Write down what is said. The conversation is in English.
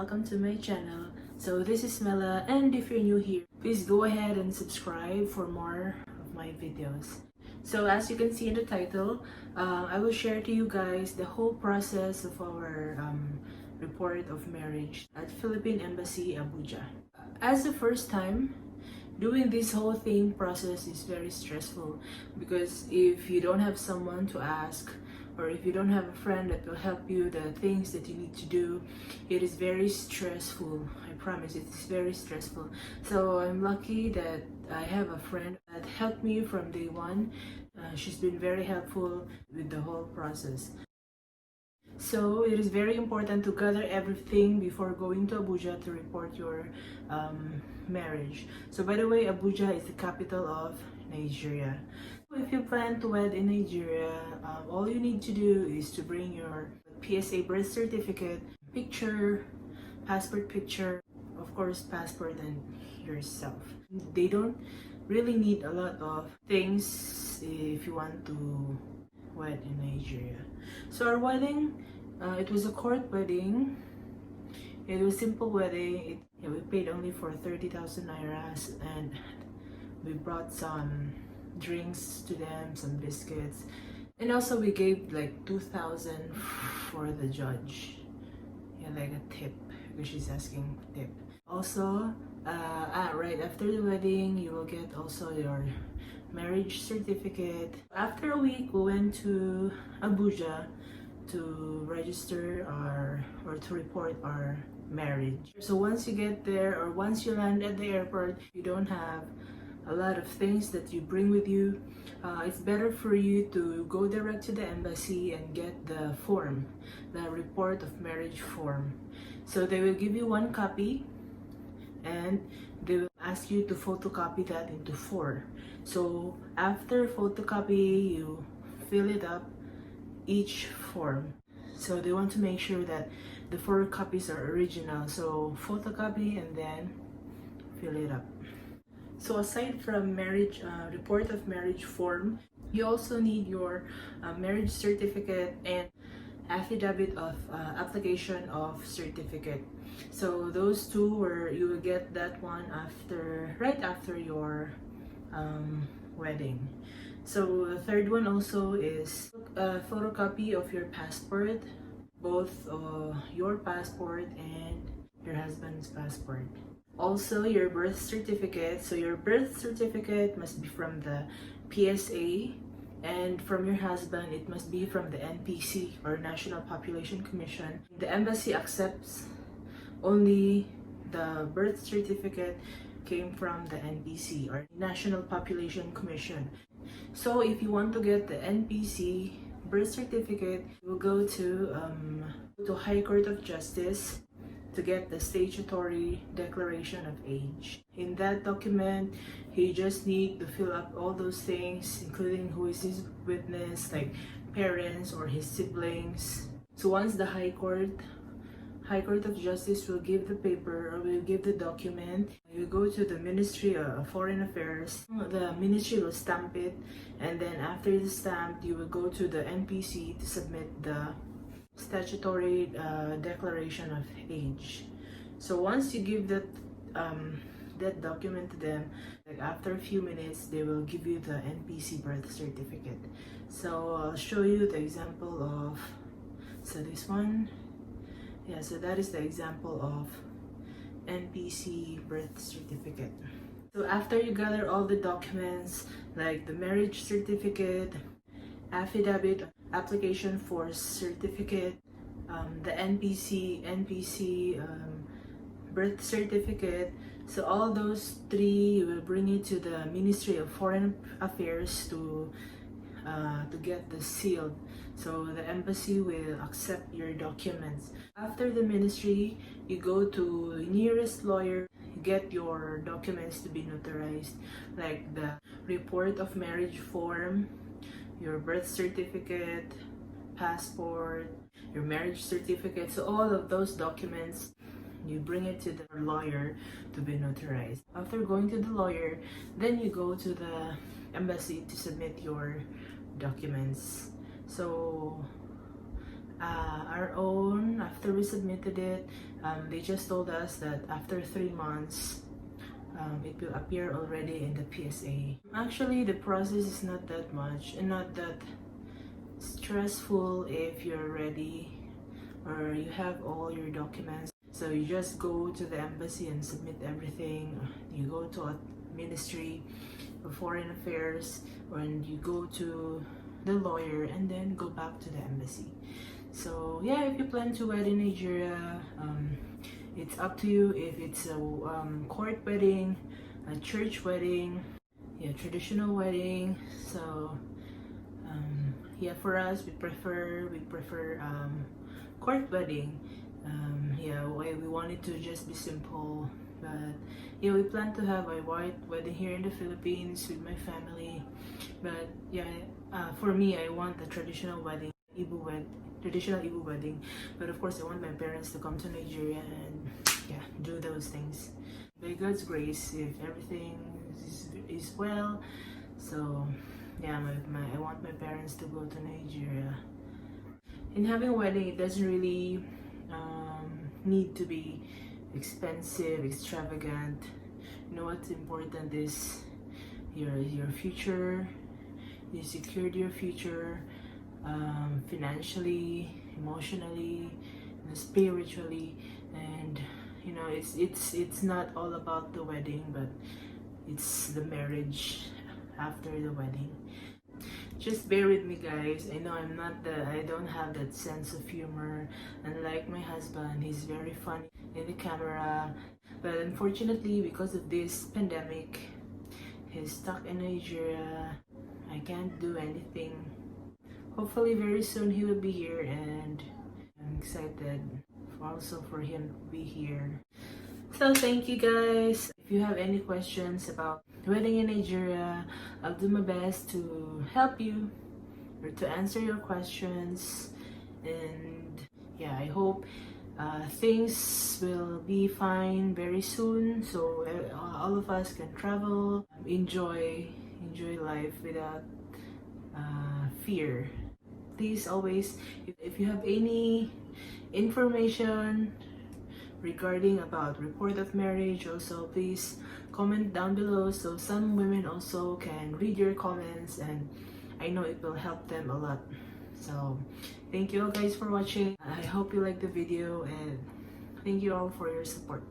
welcome to my channel. So this is Mela, and if you're new here, please go ahead and subscribe for more of my videos. So as you can see in the title, I will share to you guys the whole process of our report of marriage at Philippine Embassy, Abuja. As the first time, doing this whole thing process is very stressful because if you don't have someone to ask, or if you don't have a friend that will help you the things that you need to do, it is very stressful. I promise it is very stressful. So I'm lucky that I have a friend that helped me from day one. She's been very helpful with the whole process. So it is very important to gather everything before going to Abuja to report your marriage. So by the way, Abuja is the capital of Nigeria. If you plan to wed in Nigeria, all you need to do is to bring your PSA birth certificate, picture, passport picture, of course passport, and yourself. They don't really need a lot of things if you want to wed in Nigeria. So our wedding, it was a court wedding. It was a simple wedding. We paid only for 30,000 nairas, and we brought some drinks to them, some biscuits, and also we gave like 2,000 for the judge. Yeah, like a tip because she's asking tip. Also, right after the wedding, you will get also your marriage certificate. After a week, we went to Abuja to register or to report our marriage. So once you get there, or once you land at the airport, you don't have a lot of things that you bring with you. It's better for you to go direct to the embassy and get the form, the report of marriage form. So they will give you one copy, and they will ask you to photocopy that into 4. So after photocopy, you fill it up each form. So they want to make sure that the 4 copies are original. So photocopy and then fill it up. So aside from marriage report of marriage form, you also need your marriage certificate and affidavit of application of certificate. So those two you will get that one right after your wedding. So the third one also is a photocopy of your passport, both your passport and your husband's passport. Also your birth certificate. So your birth certificate must be from the PSA, and from your husband it must be from the NPC, or National Population Commission. The embassy accepts only the birth certificate came from the NPC, or National Population Commission. So if you want to get the NPC birth certificate, you will go to High Court of Justice to get the statutory declaration of age. In that document, you just need to fill up all those things, including who is his witness, like parents or his siblings. So once the High Court of Justice will give the paper, or will give the document, you go to the Ministry of Foreign Affairs. The ministry will stamp it, and then after the stamp, you will go to the NPC to submit the statutory declaration of age. So once you give that document to them, like after a few minutes, they will give you the NPC birth certificate. So I'll show you the example of, so this one, yeah, so that is the example of NPC birth certificate. So after you gather all the documents, like the marriage certificate, affidavit, application for certificate, the NPC birth certificate, so all those 3, you will bring it to the Ministry of Foreign Affairs to get the sealed. So the embassy will accept your documents. After the ministry, you go to the nearest lawyer, get your documents to be notarized, like the report of marriage form, your birth certificate, passport, your marriage certificate. So all of those documents, you bring it to the lawyer to be notarized. After going to the lawyer, then you go to the embassy to submit your documents. So our own. After we submitted it, they just told us that after 3 months, it will appear already in the PSA. Actually, the process is not that much and not that stressful if you're ready or you have all your documents. So you just go to the embassy and submit everything. You go to a ministry of foreign affairs, and you go to the lawyer and then go back to the embassy. So yeah, if you plan to wed in Nigeria, it's up to you. If it's a court wedding, a church wedding, yeah, traditional wedding. So yeah, for us, we prefer court wedding. Yeah, we want it to just be simple, but yeah, we plan to have a white wedding here in the Philippines with my family. But yeah, for me, I want a traditional wedding, traditional Igbo wedding. But of course, I want my parents to come to Nigeria and yeah, do those things. By God's grace, if everything is well, so yeah, I want my parents to go to Nigeria. In having a wedding, it doesn't really need to be expensive, extravagant. You know what's important is your future. You secured your future, financially, emotionally, spiritually, and you know it's not all about the wedding, but it's the marriage after the wedding. Just bear with me, guys. I know I don't have that sense of humor. Unlike my husband, he's very funny in the camera. But unfortunately, because of this pandemic, he's stuck in Nigeria. I can't do anything. Hopefully very soon he will be here, and I'm excited also for him to be here. So thank you, guys. If you have any questions about wedding in Nigeria, I'll do my best to help you or to answer your questions. And yeah, I hope things will be fine very soon, so all of us can travel, enjoy life without fear. Please always, if you have any information regarding about report of marriage, also please comment down below so some women also can read your comments, and I know it will help them a lot. So thank you all guys for watching. I hope you like the video, and thank you all for your support.